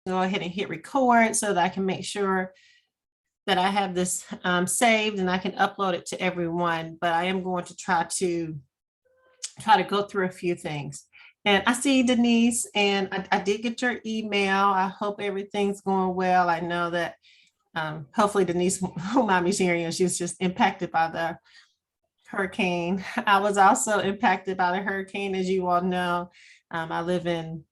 go ahead and hit record so that I can make sure that I have this saved and I can upload it to everyone. But I am going to try to go through a few things. And I see Denise, and I did get your email. I hope everything's going well. I know that hopefully Denise, who mommy's hearing, she was just impacted by the hurricane. I was also impacted by the hurricane, as you all know. I live in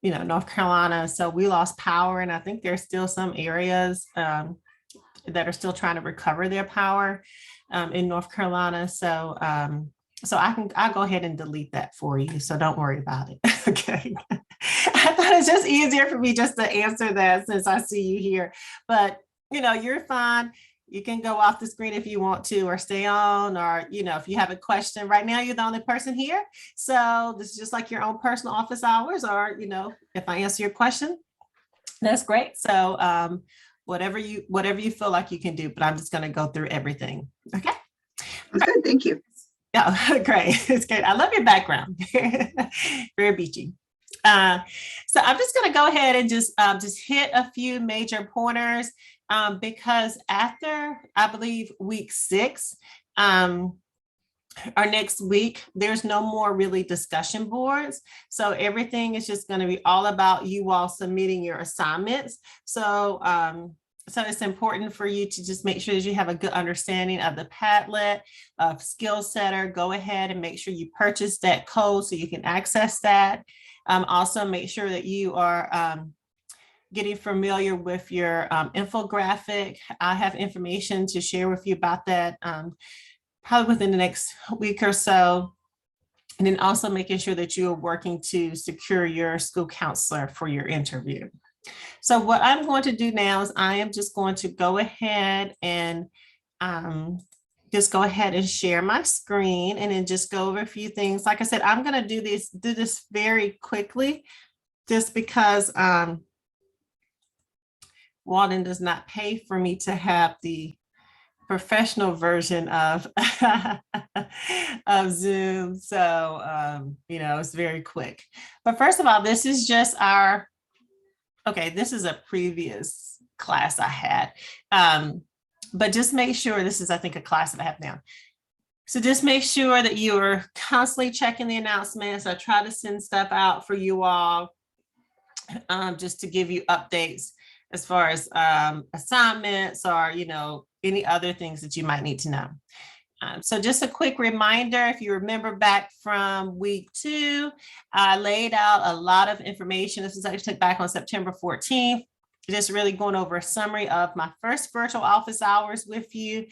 North Carolina, so we lost power, and I think there's still some areas that are still trying to recover their power in North Carolina. So I'll go ahead and delete that for you. So don't worry about it. Okay. I thought it's just easier for me just to answer that since I see you here. But you're fine. You can go off the screen if you want to, or stay on, or if you have a question. Right now, you're the only person here. So this is just like your own personal office hours, or if I answer your question, that's great. So whatever you feel like you can do, but I'm just going to go through everything. Okay. Okay, thank you. Yeah, great. It's great. I love your background. Very beachy. So I'm just going to go ahead and just hit a few major pointers because after, I believe, week 6, our next week, there's no more really discussion boards. So everything is just going to be all about you all submitting your assignments. So it's important for you to just make sure that you have a good understanding of the Padlet, of SkillSetter. Go ahead and make sure you purchase that code so you can access that. Also, make sure that you are getting familiar with your infographic. I have information to share with you about that probably within the next week or so. And then also making sure that you are working to secure your school counselor for your interview. So what I'm going to do now is I am just going to go ahead and share my screen and then just go over a few things. Like I said, I'm going to do this very quickly just because Walden does not pay for me to have the professional version of of Zoom. So, it's very quick. But first of all, this is just this is a previous class I had. But just make sure, this is, I think, a class that I have now. So just make sure that you are constantly checking the announcements. I try to send stuff out for you all just to give you updates as far as assignments or, any other things that you might need to know. So just a quick reminder, if you remember back from week 2, I laid out a lot of information. This was actually back on September 14th, just really going over a summary of my first virtual office hours with you.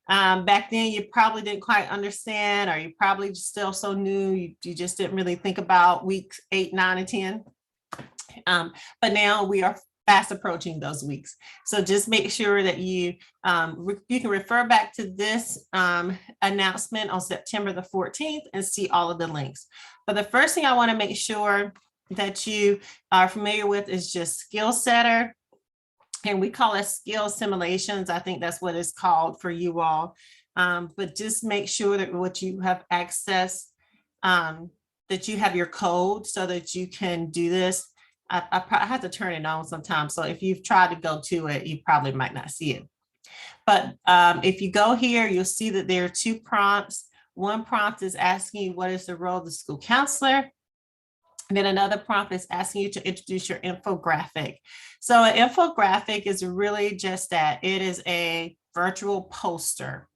Back then, you probably didn't quite understand, or you probably still so new, you just didn't really think about weeks 8, 9, and 10. But now we are fast approaching those weeks. So just make sure that you can refer back to this announcement on September the 14th and see all of the links. But the first thing I want to make sure that you are familiar with is just SkillSetter. And we call it skill simulations. I think that's what it's called for you all. But just make sure that what you have access, that you have your code so that you can do this. I have to turn it on sometimes. So if you've tried to go to it, you probably might not see it. But if you go here, you'll see that there are 2 prompts. One prompt is asking you, what is the role of the school counselor? And then another prompt is asking you to introduce your infographic. So an infographic is really just that. It is a virtual poster.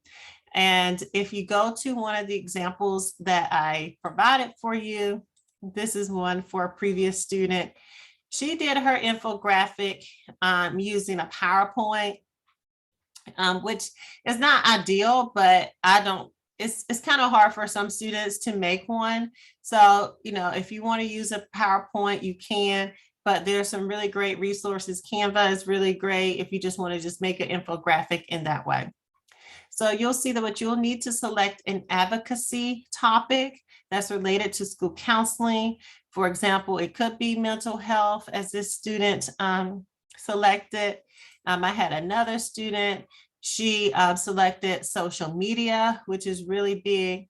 And if you go to one of the examples that I provided for you, this is one for a previous student. She did her infographic using a PowerPoint, which is not ideal, but it's kind of hard for some students to make one. So, if you want to use a PowerPoint, you can, but there's some really great resources. Canva is really great if you just want to just make an infographic in that way. So you'll see that what you'll need to select an advocacy topic that's related to school counseling. For example, it could be mental health, as this student selected. I had another student, she selected social media, which is really big.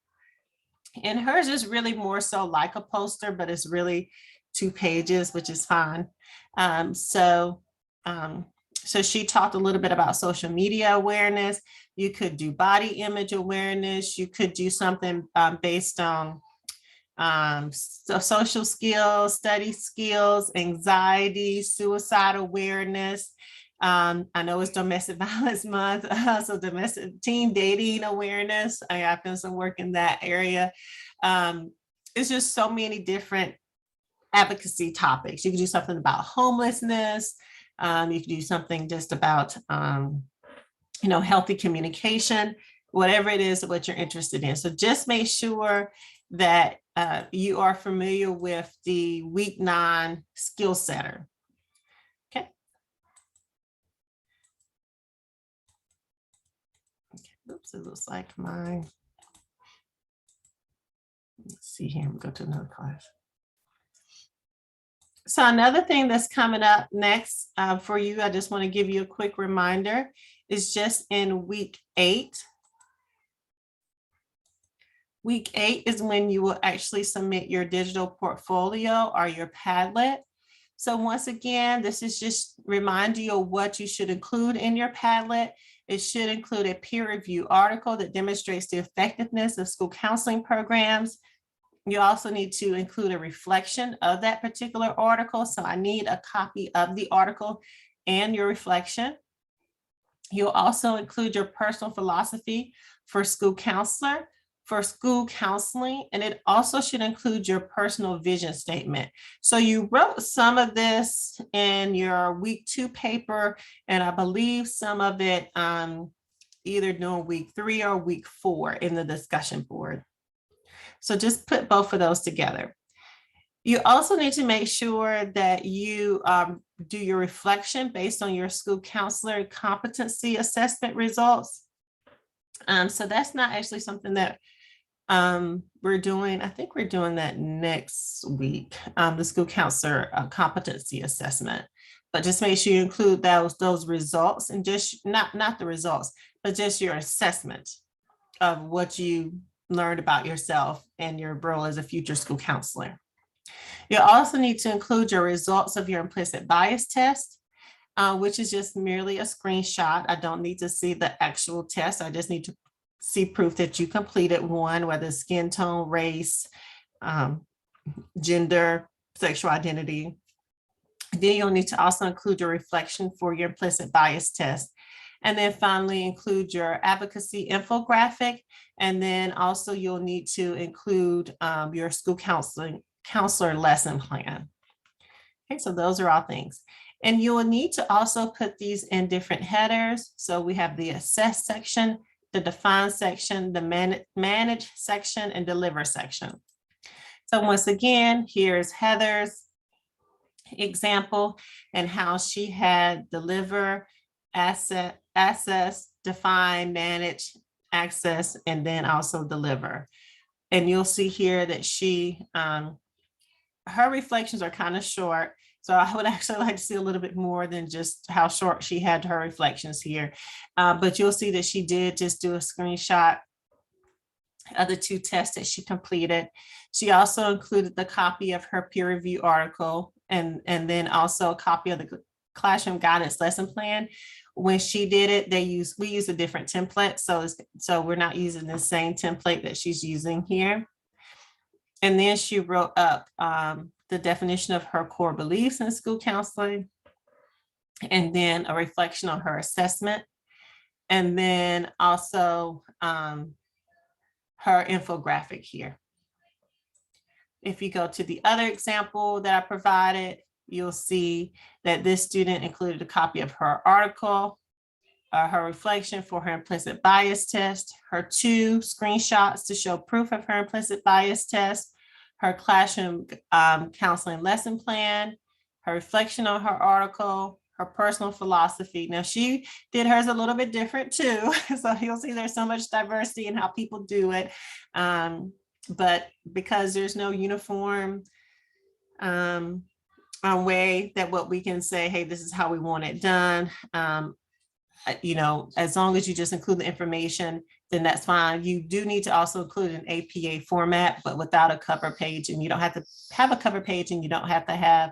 And hers is really more so like a poster, but it's really 2 pages, which is fine. So she talked a little bit about social media awareness. You could do body image awareness. You could do something based on so social skills, study skills, anxiety, suicide awareness. I know it's Domestic Violence Month, so domestic teen dating awareness. I've done some work in that area. It's just so many different advocacy topics. You can do something about homelessness. You can do something just about, healthy communication, whatever it is what you're interested in. So just make sure that you are familiar with the week 9 skill setter. Okay. Oops, it looks like mine. Let's see here, we'll go to another class. So another thing that's coming up next for you, I just want to give you a quick reminder, is just in week 8. Week 8 is when you will actually submit your digital portfolio or your Padlet. So once again, this is just remind you of what you should include in your Padlet. It should include a peer review article that demonstrates the effectiveness of school counseling programs. You also need to include a reflection of that particular article. So I need a copy of the article and your reflection. You'll also include your personal philosophy for school counseling, and it also should include your personal vision statement. So you wrote some of this in your week 2 paper, and I believe some of it either during week 3 or week 4 in the discussion board. So just put both of those together. You also need to make sure that you do your reflection based on your school counselor competency assessment results. So that's not actually something that we're doing. I think we're doing that next week, the school counselor competency assessment. But just make sure you include those results, and just not the results, but just your assessment of what you learned about yourself and your role as a future school counselor. You also need to include your results of your implicit bias test, which is just merely a screenshot. I don't need to see the actual test. I just need to see proof that you completed one, whether skin tone, race, gender, sexual identity. Then you'll need to also include your reflection for your implicit bias test. And then finally include your advocacy infographic. And then also you'll need to include your school counselor lesson plan. Okay, so those are all things. And you will need to also put these in different headers. So we have the assess section, the define section, the manage section, and deliver section. So once again, here's Heather's example and how she had deliver, assess, define, manage, access, and then also deliver. And you'll see here that she, her reflections are kind of short. So I would actually like to see a little bit more than just how short she had her reflections here. But you'll see that she did just do a screenshot of the 2 tests that she completed. She also included the copy of her peer review article and then also a copy of the classroom guidance lesson plan. When she did it, we use a different template. So we're not using the same template that she's using here. And then she wrote up the definition of her core beliefs in school counseling, and then a reflection on her assessment, and then also her infographic here. If you go to the other example that I provided, you'll see that this student included a copy of her article, her reflection for her implicit bias test, her 2 screenshots to show proof of her implicit bias test, her classroom counseling lesson plan, her reflection on her article, her personal philosophy. Now she did hers a little bit different too. So you'll see there's so much diversity in how people do it. But because there's no uniform way that what we can say, hey, this is how we want it done. you know, as long as you just include the information, then that's fine. You do need to also include an APA format, but without a cover page, and you don't have to have a cover page, and you don't have to have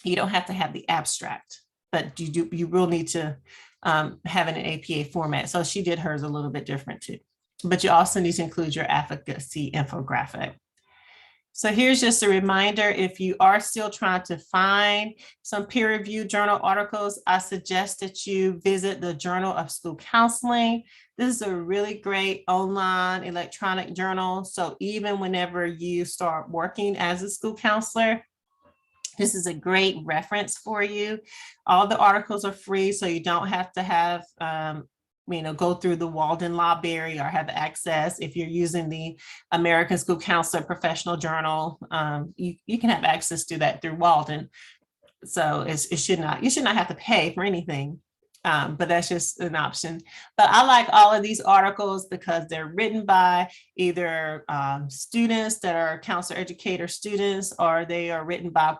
the abstract, but you will need to have an APA format. So she did hers a little bit different too. But you also need to include your advocacy infographic. So here's just a reminder, if you are still trying to find some peer-reviewed journal articles, I suggest that you visit the Journal of School Counseling. This is a really great online electronic journal. So even whenever you start working as a school counselor, this is a great reference for you. All the articles are free, so you don't have to have go through the Walden Library or have access. If you're using the American School Counselor Professional Journal, you can have access to that through Walden. So you should not have to pay for anything, but that's just an option. But I like all of these articles because they're written by either students that are counselor educator students, or they are written by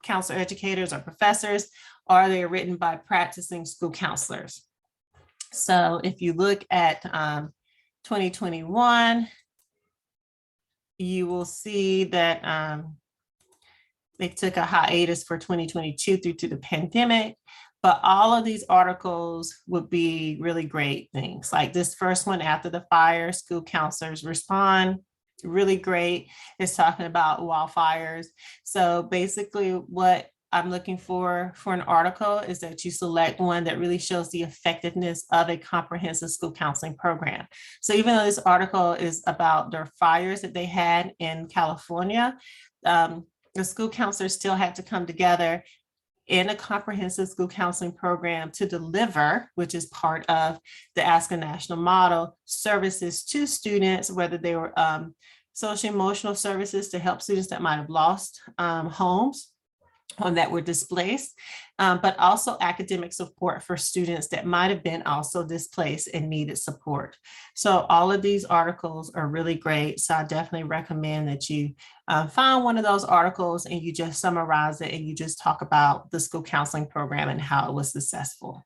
counselor educators or professors, or they are written by practicing school counselors. So if you look at 2021, you will see that they took a hiatus for 2022 due to the pandemic, but all of these articles would be really great things. Like this first one, After the Fire, School Counselors Respond, really great. It's talking about wildfires. So basically what I'm looking for an article is that you select one that really shows the effectiveness of a comprehensive school counseling program. So even though this article is about their fires that they had in California, the school counselors still had to come together in a comprehensive school counseling program to deliver, which is part of the ASCA National Model, services to students, whether they were social emotional services to help students that might have lost homes or that were displaced, but also academic support for students that might have been also displaced and needed support. So all of these articles are really great. So I definitely recommend that you find one of those articles and you just summarize it and you just talk about the school counseling program and how it was successful.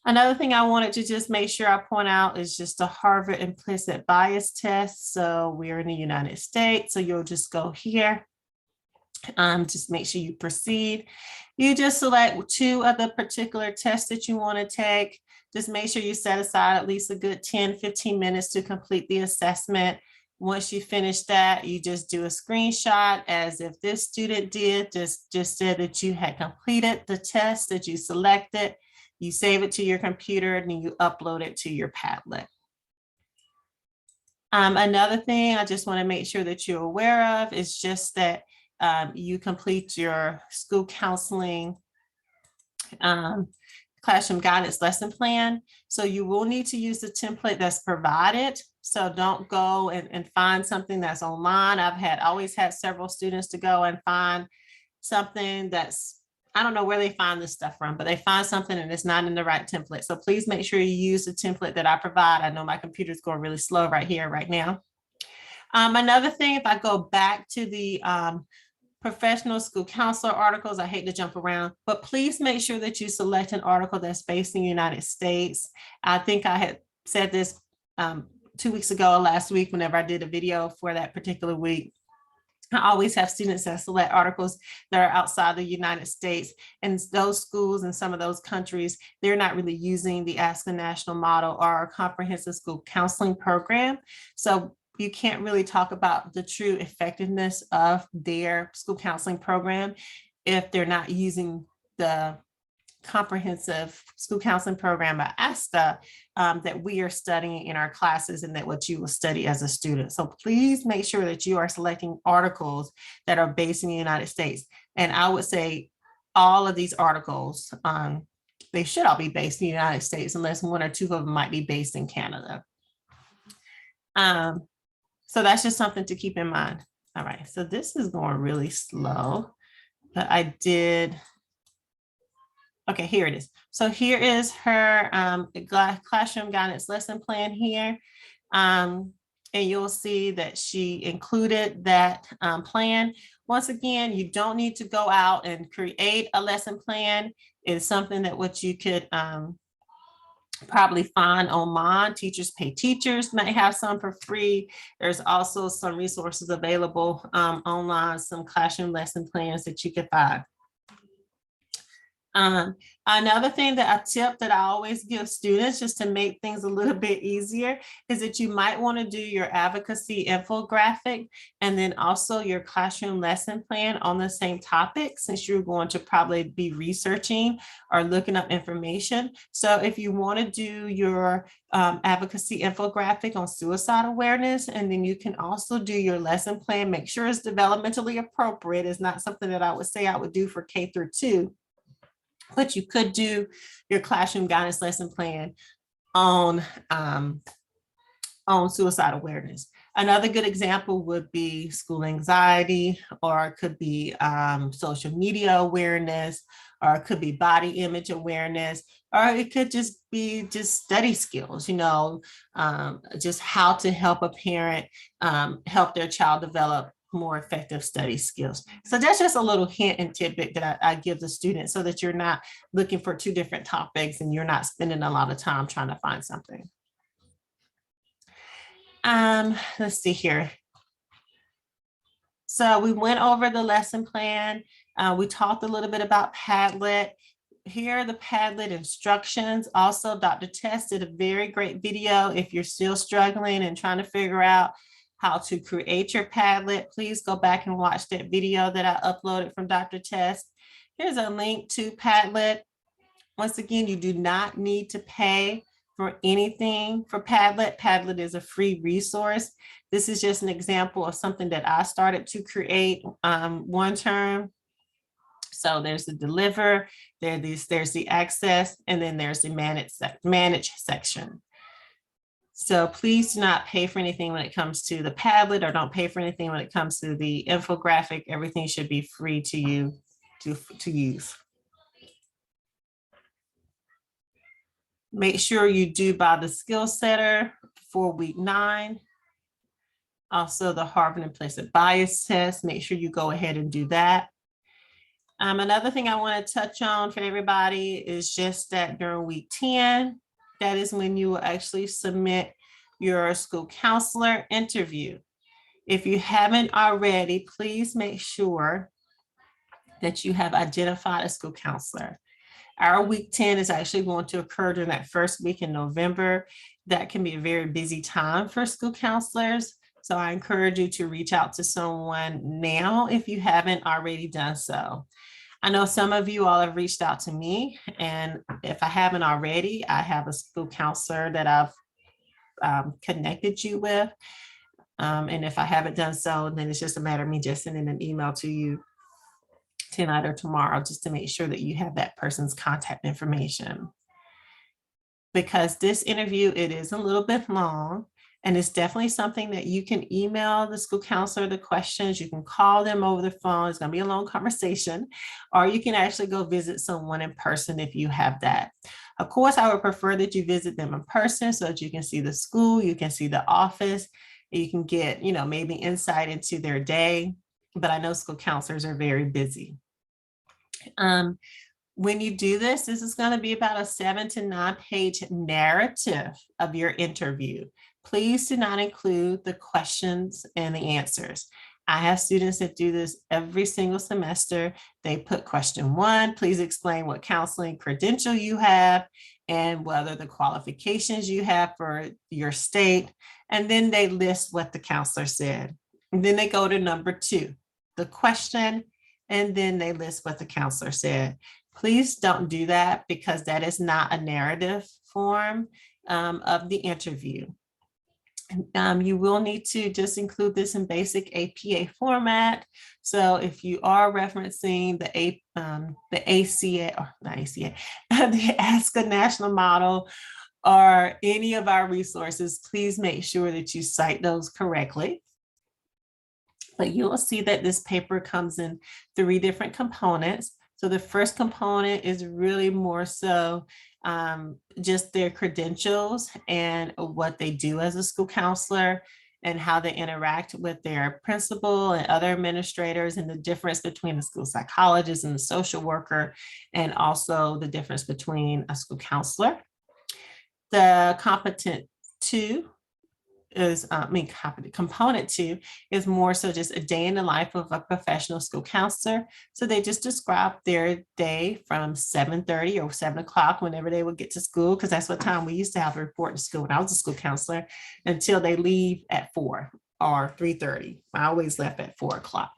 Another thing I wanted to just make sure I point out is just the Harvard implicit bias test. So we're in the United States, so you'll just go here. Just make sure you proceed. You just select two of the particular tests that you want to take. Just make sure you set aside at least a good 10-15 minutes to complete the assessment. Once you finish that, you just do a screenshot as if this student did, just said that you had completed the test that you selected. You save it to your computer and then you upload it to your Padlet. Another thing I just want to make sure that you're aware of is just that you complete your school counseling classroom guidance lesson plan. So you will need to use the template that's provided. So don't go and find something that's online. I've always had several students to go and find something that's, I don't know where they find this stuff from, but they find something and it's not in the right template. So please make sure you use the template that I provide. I know my computer's going really slow right here, right now. Another thing, if I go back to the professional school counselor articles, I hate to jump around, but please make sure that you select an article that's based in the United States. I think I had said this 2 weeks ago or last week, whenever I did a video for that particular week. I always have students that select articles that are outside the United States, and those schools in some of those countries, they're not really using the ASCA National Model or our comprehensive school counseling program. So you can't really talk about the true effectiveness of their school counseling program if they're not using the comprehensive school counseling program at ASCA that we are studying in our classes and that what you will study as a student. So please make sure that you are selecting articles that are based in the United States. And I would say all of these articles, they should all be based in the United States unless one or two of them might be based in Canada. So that's just something to keep in mind. All right, so this is going really slow, but I did. Okay, here it is. So here is her classroom guidance lesson plan here. and you'll see that she included that plan. Once again, you don't need to go out and create a lesson plan. It's something that what you could probably find online. Teachers Pay Teachers might have some for free. There's also some resources available online, some classroom lesson plans that you can find. Another thing that a tip that I always give students just to make things a little bit easier is that you might want to do your advocacy infographic and then also your classroom lesson plan on the same topic, since you're going to probably be researching or looking up information. So if you want to do your advocacy infographic on suicide awareness, and then you can also do your lesson plan, make sure it's developmentally appropriate. It's not something that I would say I would do for K-2. But you could do your classroom guidance lesson plan on suicide awareness. Another good example would be school anxiety, or it could be social media awareness, or it could be body image awareness, or it could just be just study skills, just how to help a parent help their child develop more effective study skills. So that's just a little hint and tidbit that I give the students, so that you're not looking for two different topics and you're not spending a lot of time trying to find something. Let's see here. So we went over the lesson plan. We talked a little bit about Padlet. Here are the Padlet instructions. Also, Dr. Tess did a very great video. If you're still struggling and trying to figure out how to create your Padlet, please go back and watch that video that I uploaded from Dr. Tess. Here's a link to Padlet. Once again, you do not need to pay for anything for Padlet. Padlet is a free resource. This is just an example of something that I started to create one term. So there's the deliver, there's the access, and then there's the manage section. So please do not pay for anything when it comes to the Padlet, or don't pay for anything when it comes to the infographic. Everything should be free to you to use. Make sure you do buy the skill setter for week 9. Also the Harvard implicit bias test. Make sure you go ahead and do that. Another thing I want to touch on for everybody is just that during week 10, that is when you will actually submit your school counselor interview. If you haven't already, please make sure that you have identified a school counselor. Our week 10 is actually going to occur during that first week in November. That can be a very busy time for school counselors. So I encourage you to reach out to someone now if you haven't already done so. I know some of you all have reached out to me, and if I haven't already, I have a school counselor that I've connected you with. And if I haven't done so, then it's just a matter of me just sending an email to you tonight or tomorrow, just to make sure that you have that person's contact information. Because this interview, it is a little bit long, and it's definitely something that you can email the school counselor the questions. You can call them over the phone. It's going to be a long conversation, or you can actually go visit someone in person if you have that. Of course, I would prefer that you visit them in person so that you can see the school, you can see the office, you can get, maybe insight into their day. But I know school counselors are very busy. When you do this, this is going to be about a 7 to 9 page narrative of your interview. Please do not include the questions and the answers. I have students that do this every single semester. They put question 1, please explain what counseling credential you have and whether the qualifications you have for your state. And then they list what the counselor said. And then they go to number 2, the question, and then they list what the counselor said. Please don't do that, because that is not a narrative form of the interview. You will need to just include this in basic APA format. So if you are referencing the ACA, or not ACA, the ASCA National Model, or any of our resources, please make sure that you cite those correctly. But you will see that this paper comes in 3 different components. So the first component is really more so just their credentials and what they do as a school counselor. and how they interact with their principal and other administrators, and the difference between the school psychologist and the social worker, and also the difference between a school counselor. The competent two is, component two is more so just a day in the life of a professional school counselor. So they just describe their day from 7:30 or 7 o'clock, whenever they would get to school, because that's what time we used to have to report to school when I was a school counselor, until they leave at 4 or 3:30. I always left at 4 o'clock.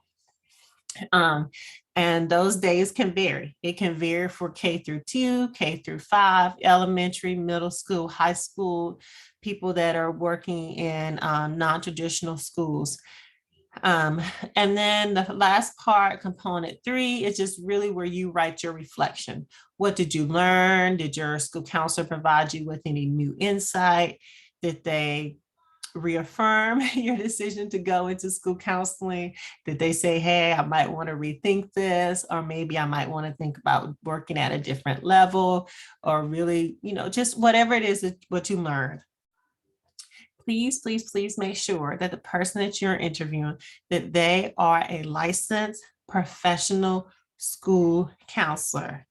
And those days can vary. It can vary for K-2, K-5, elementary, middle school, high school, people that are working in non-traditional schools. And then the last part, component 3, is just really where you write your reflection. What did you learn? Did your school counselor provide you with any new insight? Did they reaffirm your decision to go into school counseling? Did they say, hey, I might want to rethink this, or maybe I might want to think about working at a different level, or really, just whatever it is that what you learned. Please, please, please make sure that the person that you're interviewing, that they are a licensed professional school counselor.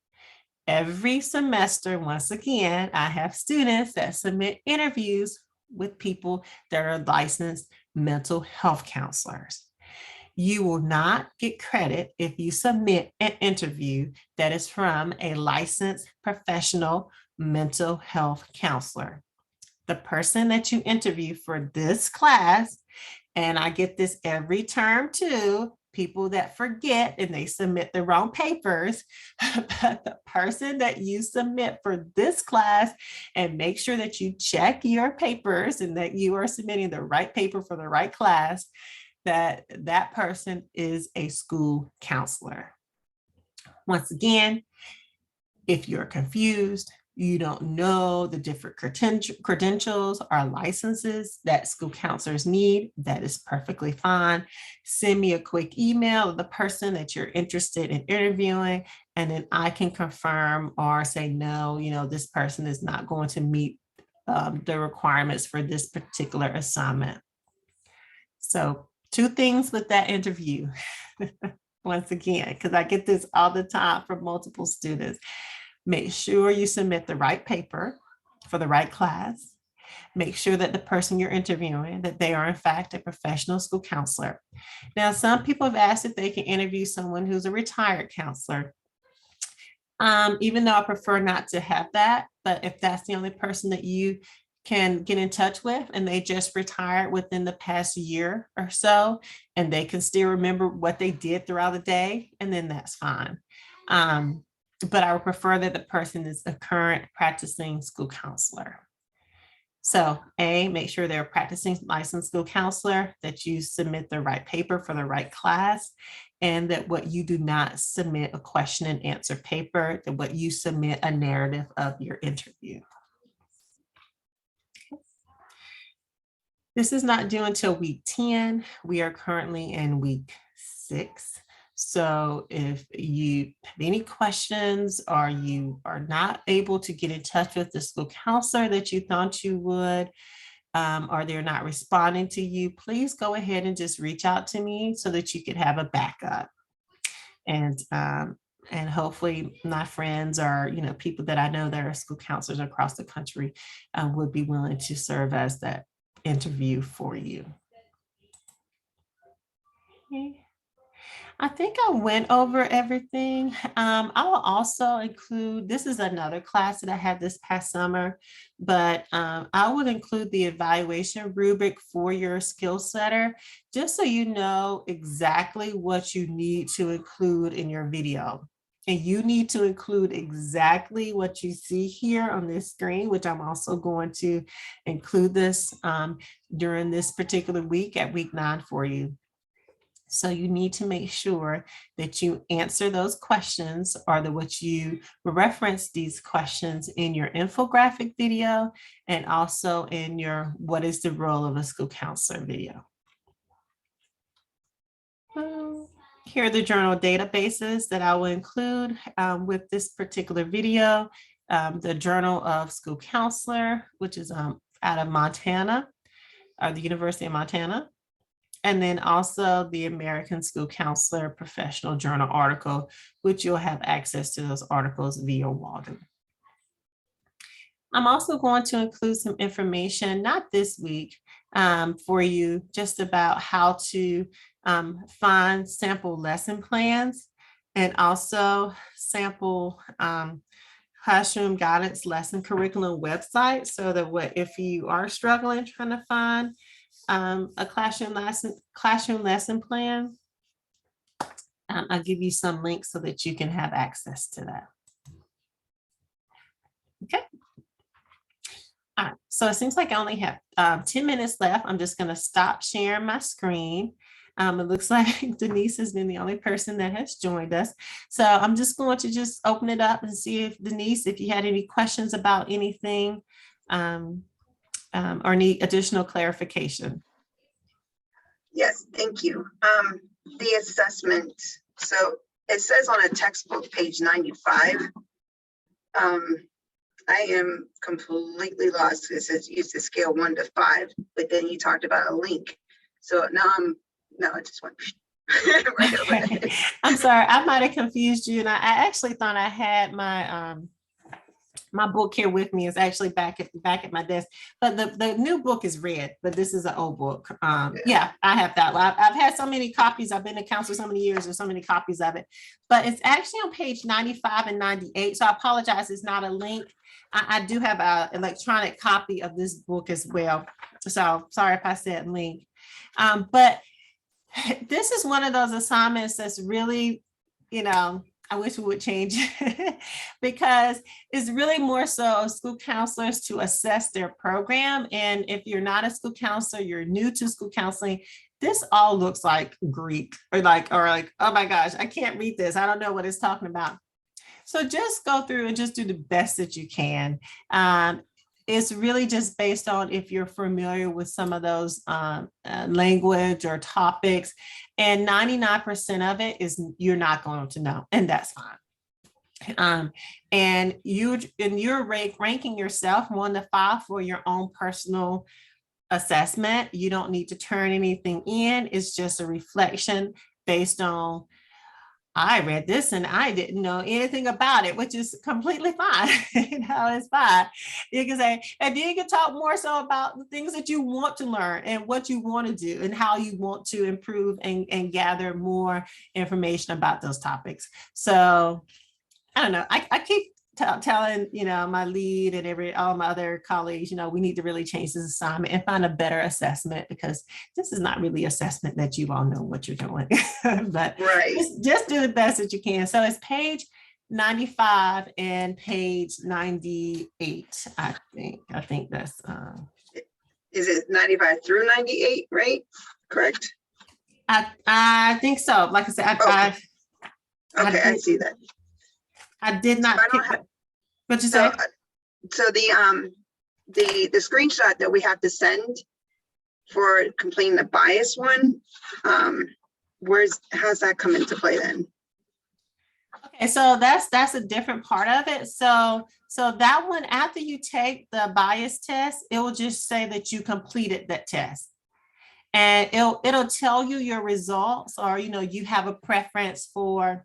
Every semester, once again, I have students that submit interviews with people that are licensed mental health counselors. You will not get credit if you submit an interview that is from a licensed professional mental health counselor. The person that you interview for this class, and I get this every term too, people that forget and they submit the wrong papers, but the person that you submit for this class, and make sure that you check your papers and that you are submitting the right paper for the right class, that person is a school counselor. Once again, if you're confused, you don't know the different credentials or licenses that school counselors need, that is perfectly fine. Send me a quick email of the person that you're interested in interviewing, and then I can confirm or say, no, this person is not going to meet the requirements for this particular assignment. So 2 things with that interview. Once again, because I get this all the time from multiple students. Make sure you submit the right paper for the right class. Make sure that the person you're interviewing, that they are in fact a professional school counselor. Now, some people have asked if they can interview someone who's a retired counselor. Even though I prefer not to have that, but if that's the only person that you can get in touch with and they just retired within the past year or so, and they can still remember what they did throughout the day, and then that's fine. But I would prefer that the person is a current practicing school counselor. So make sure they're a practicing licensed school counselor, that you submit the right paper for the right class, and that what you do not submit a question and answer paper, that what you submit a narrative of your interview. This is not due until week 10. We are currently in week 6. So if you have any questions, or you are not able to get in touch with the school counselor that you thought you would, or they're not responding to you, please go ahead and just reach out to me so that you could have a backup. And hopefully my friends, or people that I know that are school counselors across the country, would be willing to serve as that interview for you. Okay. I think I went over everything. I will also include, this is another class that I had this past summer, but I would include the evaluation rubric for your skill setter, just so you know exactly what you need to include in your video. And you need to include exactly what you see here on this screen, which I'm also going to include this during this particular week at week 9 for you. So you need to make sure that you answer those questions, or that what you reference these questions in your infographic video, and also in your what is the role of a school counselor video. Here are the journal databases that I will include with this particular video. The Journal of School Counselor, which is out of Montana. the University of Montana. And then also the American School Counselor Professional Journal article, which you'll have access to those articles via Walden. I'm also going to include some information, not this week, for you just about how to find sample lesson plans and also sample classroom guidance lesson curriculum website, so that if you are struggling trying to find a classroom lesson plan, I'll give you some links so that you can have access to that. Okay. All right, so it seems like I only have 10 minutes left. I'm just going to stop sharing my screen. It looks like Denise has been the only person that has joined us. So I'm just going to just open it up and see if Denise, if you had any questions about anything or need additional clarification. Yes, thank you. The assessment. So it says on a textbook, page 95. I am completely lost. It says use the scale 1 to 5, but then you talked about a link. So now I just went right over it. I'm sorry, I might have confused you. And I actually thought I had my my book here with me. Is actually back at my desk, but the new book is red, but this is an old book. Yeah, I have that. I've had so many copies. I've been a counselor so many years, or so many copies of it, but it's actually on page 95 and 98. So I apologize, it's not a link. I do have an electronic copy of this book as well. So sorry if I said link. But this is one of those assignments that's really, I wish we would change it because it's really more so school counselors to assess their program. And if you're not a school counselor, you're new to school counseling, this all looks like Greek or like, oh my gosh, I can't read this. I don't know what it's talking about. So just go through and just do the best that you can. It's really just based on if you're familiar with some of those language or topics, and 99% of it is you're not going to know, and that's fine. And you're ranking yourself 1 to 5 for your own personal assessment. You don't need to turn anything in. It's just a reflection based on, I read this and I didn't know anything about it, which is completely fine. It's fine. You can say, and then you can talk more so about the things that you want to learn and what you want to do and how you want to improve and gather more information about those topics. So I don't know. I keep telling, my lead and all my other colleagues, we need to really change this assignment and find a better assessment, because this is not really assessment that you all know what you're doing. But right. Just do the best that you can. So it's page 95 and page 98, I think that's is it 95 through 98, right? Correct. I think so. Like I said, I see that. I did not pick up. What'd you say? So the screenshot that we have to send for completing the bias one, how's that come into play then? Okay, so that's a different part of it. So that one, after you take the bias test, it will just say that you completed that test, and it'll tell you your results, or you have a preference for.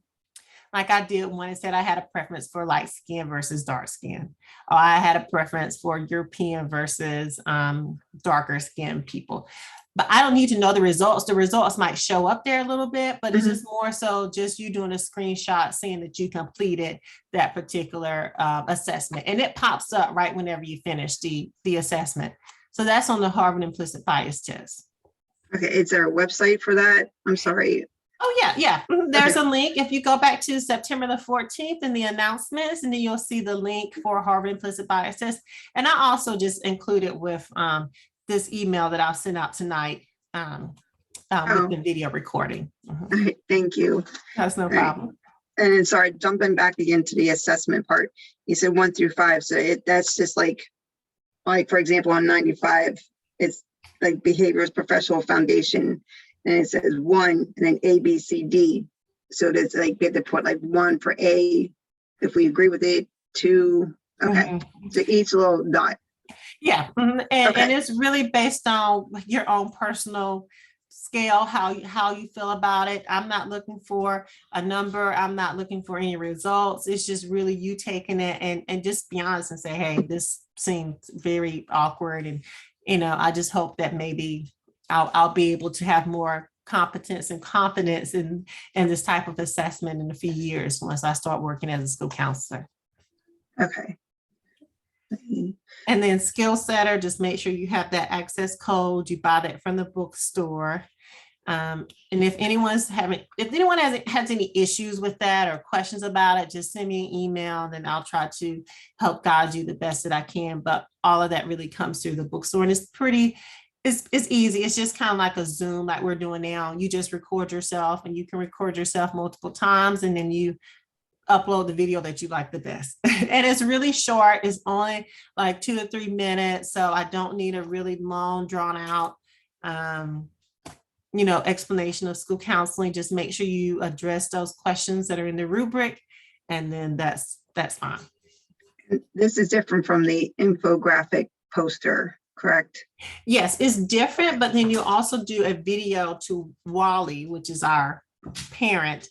Like I did one, it said I had a preference for light skin versus dark skin, or I had a preference for European versus darker skin people. But I don't need to know the results. The results might show up there a little bit, but it's just more so just you doing a screenshot saying that you completed that particular assessment. And it pops up right whenever you finish the assessment. So that's on the Harvard Implicit Bias Test. Okay, is there a website for that? I'm sorry. Oh, yeah. There's a link. If you go back to September the 14th in the announcements, and then you'll see the link for Harvard Implicit Bias Test. And I also just included with this email that I'll send out tonight with the video recording. Right, thank you. That's no problem. And then, sorry, jumping back again to the assessment part, you said 1 through 5. So that's just like, for example, on 95, it's like behaviors professional foundation. And it says 1 and then A, B, C, D. So there's like, we have to put like 1 for A, if we agree with it, 2. Okay. So each little dot. Yeah, and Okay, it's really based on your own personal scale, how you feel about it. I'm not looking for a number. I'm not looking for any results. It's just really you taking it and just be honest and say, hey, this seems very awkward, and I just hope that maybe I'll be able to have more competence and confidence in this type of assessment in a few years once I start working as a school counselor. okay. And then skill setter, just make sure you have that access code. You buy that from the bookstore. And if anyone has any issues with that or questions about it, just send me an email, and then I'll try to help guide you the best that I can. But all of that really comes through the bookstore, and it's easy. It's just kind of like a Zoom, like we're doing now. You just record yourself, and you can record yourself multiple times, and then you upload the video that you like the best. And it's really short. It's only like 2 to 3 minutes. So I don't need a really long, drawn out, explanation of school counseling. Just make sure you address those questions that are in the rubric, and then that's fine. This is different from the infographic poster, correct? Yes, it's different, but then you also do a video to Wally, which is our parent,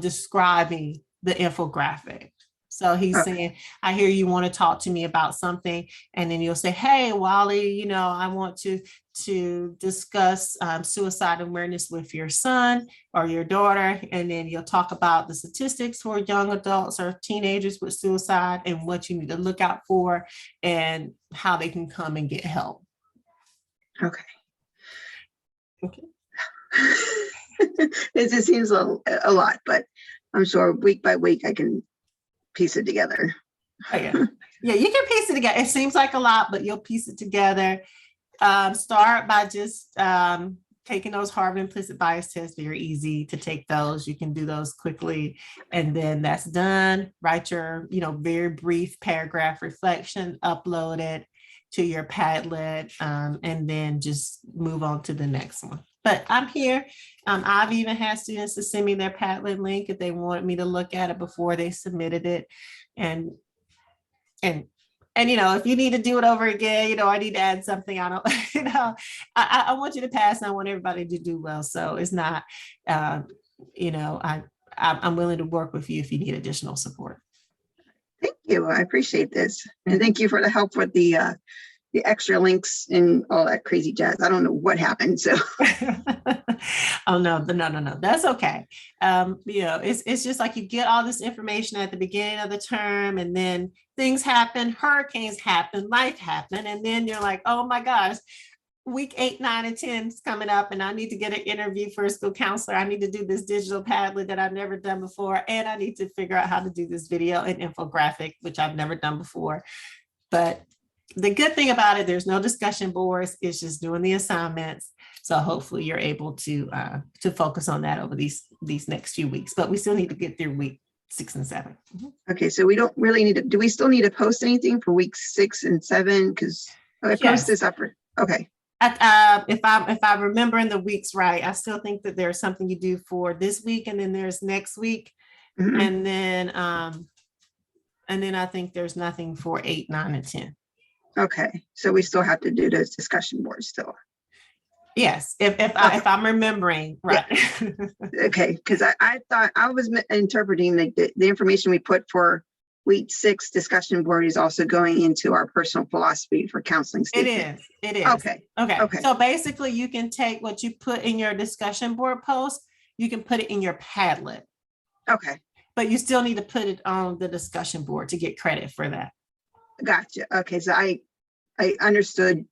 describing the infographic. So he's Okay. saying, I hear you want to talk to me about something. And then you'll say, hey, Wally, I want to discuss suicide awareness with your son or your daughter. And then you'll talk about the statistics for young adults or teenagers with suicide and what you need to look out for and how they can come and get help. Okay. Okay. It just seems a lot, but I'm sure week by week I can piece it together. Oh, yeah. Yeah, you can piece it together. It seems like a lot, but you'll piece it together. Start by just taking those Harvard implicit bias tests. Very easy to take those. You can do those quickly. And then that's done. Write your, very brief paragraph reflection, upload it to your Padlet, and then just move on to the next one. But I'm here. I've even had students to send me their Padlet link if they wanted me to look at it before they submitted it. And if you need to do it over again, I need to add something. I don't, I want you to pass, and I want everybody to do well. So it's not, I'm willing to work with you if you need additional support. Thank you. I appreciate this. And thank you for the help with the extra links and all that crazy jazz. I don't know what happened. So oh no. That's okay. It's just like you get all this information at the beginning of the term, and then things happen, hurricanes happen, life happen, and then you're like, oh my gosh, week 8, 9, and 10 is coming up, and I need to get an interview for a school counselor. I need to do this digital Padlet that I've never done before, and I need to figure out how to do this video and infographic, which I've never done before. But the good thing about it, there's no discussion boards. It's just doing the assignments. So hopefully you're able to focus on that over these next few weeks. But we still need to get through week 6 and 7. okay, so we don't really need to. Do we still need to post anything for weeks 6 and 7? Because I post this up. Okay. If I'm remembering the weeks right, I still think that there's something you do for this week, and then there's next week, and then I think there's nothing for 8, 9, and 10. Okay, so we still have to do those discussion boards still. Yes, if I'm remembering right. Yeah. Okay, because I thought I was interpreting the information we put for week 6 discussion board is also going into our personal philosophy for counseling statement. It is. Okay. So basically you can take what you put in your discussion board post, you can put it in your Padlet. Okay. But you still need to put it on the discussion board to get credit for that. Gotcha. Okay, so I understood.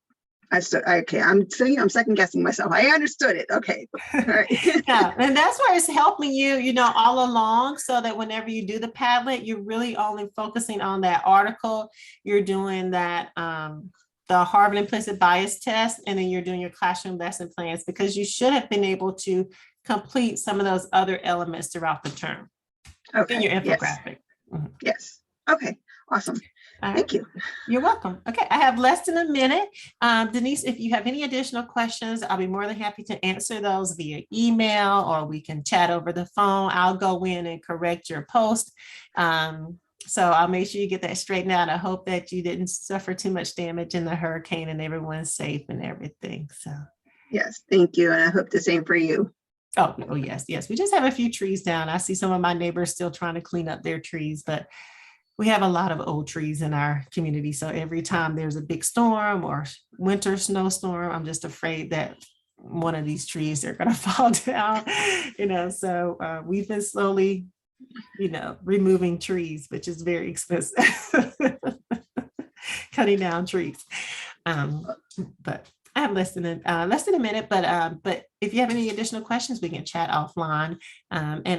Okay, I'm second guessing myself. I understood it. Okay. All right. Yeah, and that's where it's helping you, all along, so that whenever you do the Padlet, you're really only focusing on that article. You're doing that the Harvard implicit bias test, and then you're doing your classroom lesson plans, because you should have been able to complete some of those other elements throughout the term. Okay. In your infographic. Yes. Yes. Okay. Awesome. Thank you. You're welcome. Okay, I have less than a minute. Denise, if you have any additional questions, I'll be more than happy to answer those via email, or we can chat over the phone. I'll go in and correct your post. So I'll make sure you get that straightened out. I hope that you didn't suffer too much damage in the hurricane and everyone's safe and everything. So, Yes, thank you. And I hope the same for you. oh yes, yes. We just have a few trees down. I see some of my neighbors still trying to clean up their trees, but we have a lot of old trees in our community. So every time there's a big storm or winter snowstorm, I'm just afraid that one of these trees are going to fall down, So we've been slowly, removing trees, which is very expensive. Cutting down trees. But I have less than a minute, but if you have any additional questions, we can chat offline. And